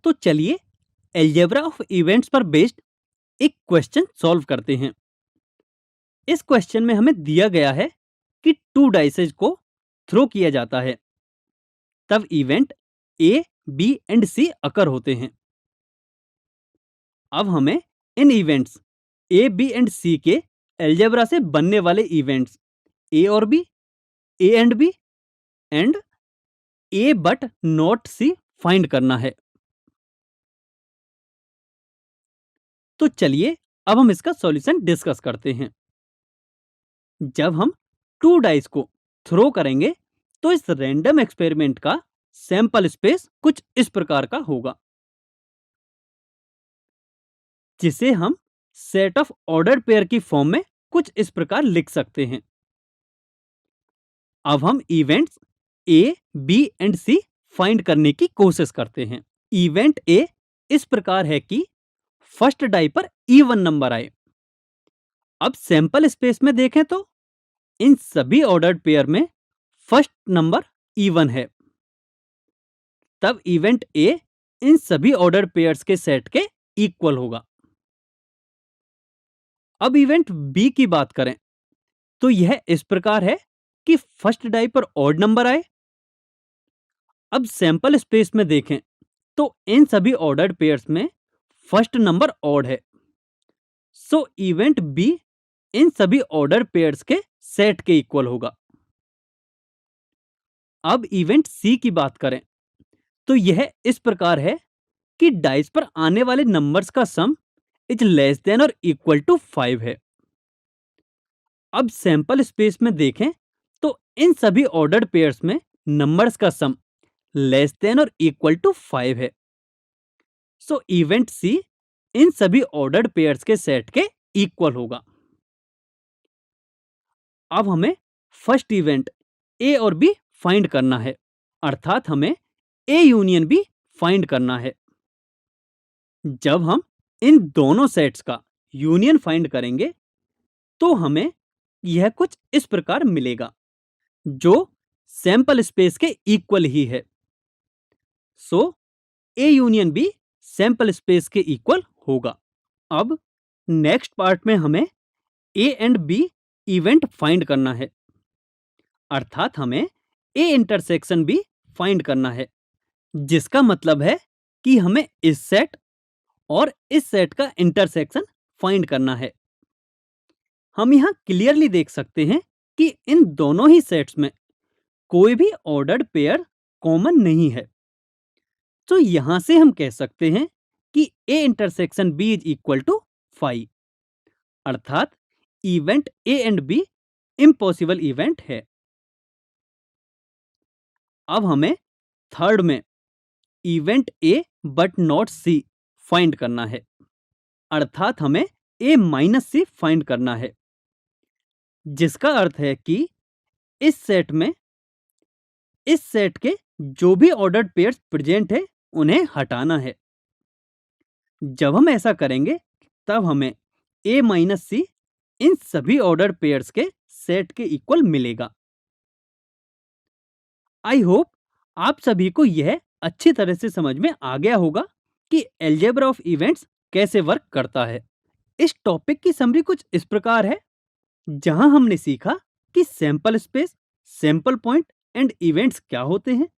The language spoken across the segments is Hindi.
तो चलिए अलजेब्रा ऑफ इवेंट्स पर बेस्ड एक क्वेश्चन सॉल्व करते हैं। इस क्वेश्चन में हमें दिया गया है कि टू डाइसेज को थ्रो किया जाता है, तब event A, B and C occur होते हैं। अब हमें इन events A, B and C के अलजेब्रा से बनने वाले इवेंट्स ए और B, A and B and A but not C find करना है। तो चलिए अब हम इसका सॉल्यूशन डिस्कस करते हैं। जब हम टू डाइस को थ्रो करेंगे तो इस रैंडम एक्सपेरिमेंट का सैंपल स्पेस कुछ इस प्रकार का होगा, जिसे हम सेट ऑफ ऑर्डर्ड पेयर की फॉर्म में कुछ इस प्रकार लिख सकते हैं। अब हम events A, B and C find करने की कोशिश करते हैं। इवेंट ए इस प्रकार है कि फर्स्ट डाई पर इवन नंबर आए। अब सैंपल स्पेस में देखें तो इन सभी ऑर्डर्ड पेयर में फर्स्ट नंबर इवन है, तब इवेंट ए इन सभी ऑर्डर्ड पेयर्स के सेट के इक्वल होगा। अब इवेंट बी की बात करें तो यह इस प्रकार है कि फर्स्ट डाई पर ऑड नंबर आए। अब सैंपल स्पेस में देखें तो इन सभी ऑर्डर्ड पेयर्स में फर्स्ट नंबर ऑड है, सो इवेंट बी इन सभी ऑर्डर पेयर्स के सेट के इक्वल होगा। अब इवेंट सी की बात करें तो यह इस प्रकार है कि डाइस पर आने वाले नंबर्स का सम इज लेस देन और इक्वल टू 5 है। अब सैंपल स्पेस में देखें तो इन सभी ऑर्डर्ड पेयर्स में नंबर्स का सम लेस देन और इक्वल टू 5 है, सो इवेंट सी इन सभी ऑर्डर्ड पेयर्स के सेट के इक्वल होगा। अब हमें फर्स्ट इवेंट ए और बी फाइंड करना है, अर्थात हमें ए यूनियन बी फाइंड करना है। जब हम इन दोनों सेट्स का यूनियन फाइंड करेंगे तो हमें यह कुछ इस प्रकार मिलेगा, जो सैंपल स्पेस के इक्वल ही है। So A union B sample space के इक्वल होगा। अब नेक्स्ट पार्ट में हमें A and B event find करना है, अर्थात हमें ए इंटरसेक्शन बी फाइंड करना है, जिसका मतलब है कि हमें इस सेट और इस सेट का इंटरसेक्शन फाइंड करना है। हम यहां क्लियरली देख सकते हैं कि इन दोनों ही सेट्स में कोई भी ऑर्डर्ड पेयर कॉमन नहीं है, तो यहां से हम कह सकते हैं कि A intersection B is equal to 5, अर्थात event A and B impossible event है। अब हमें थर्ड में event A but not C find करना है, अर्थात हमें ए माइनस सी फाइंड करना है, जिसका अर्थ है कि इस सेट के जो भी ऑर्डर्ड पेयर्स प्रेजेंट है उन्हें हटाना है। जब हम ऐसा करेंगे तब हमें ए माइनस सी इन सभी ऑर्डर्ड पेयर्स के सेट के इक्वल मिलेगा। आई होप आप सभी को यह अच्छी तरह से समझ में आ गया होगा कि अलजेब्रा ऑफ इवेंट्स कैसे वर्क करता है। इस टॉपिक की समरी कुछ इस प्रकार है, जहां हमने सीखा कि sample space, sample point and events क्या होते हैं।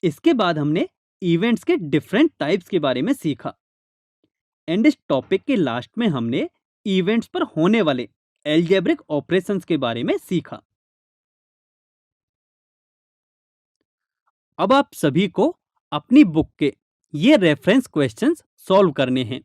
इसके बाद हमने इवेंट्स के डिफरेंट टाइप्स के बारे में सीखा, एंड इस टॉपिक के लास्ट में हमने इवेंट्स पर होने वाले अलजेब्रिक ऑपरेशंस के बारे में सीखा। अब आप सभी को अपनी बुक के ये रेफरेंस क्वेश्चंस सॉल्व करने हैं।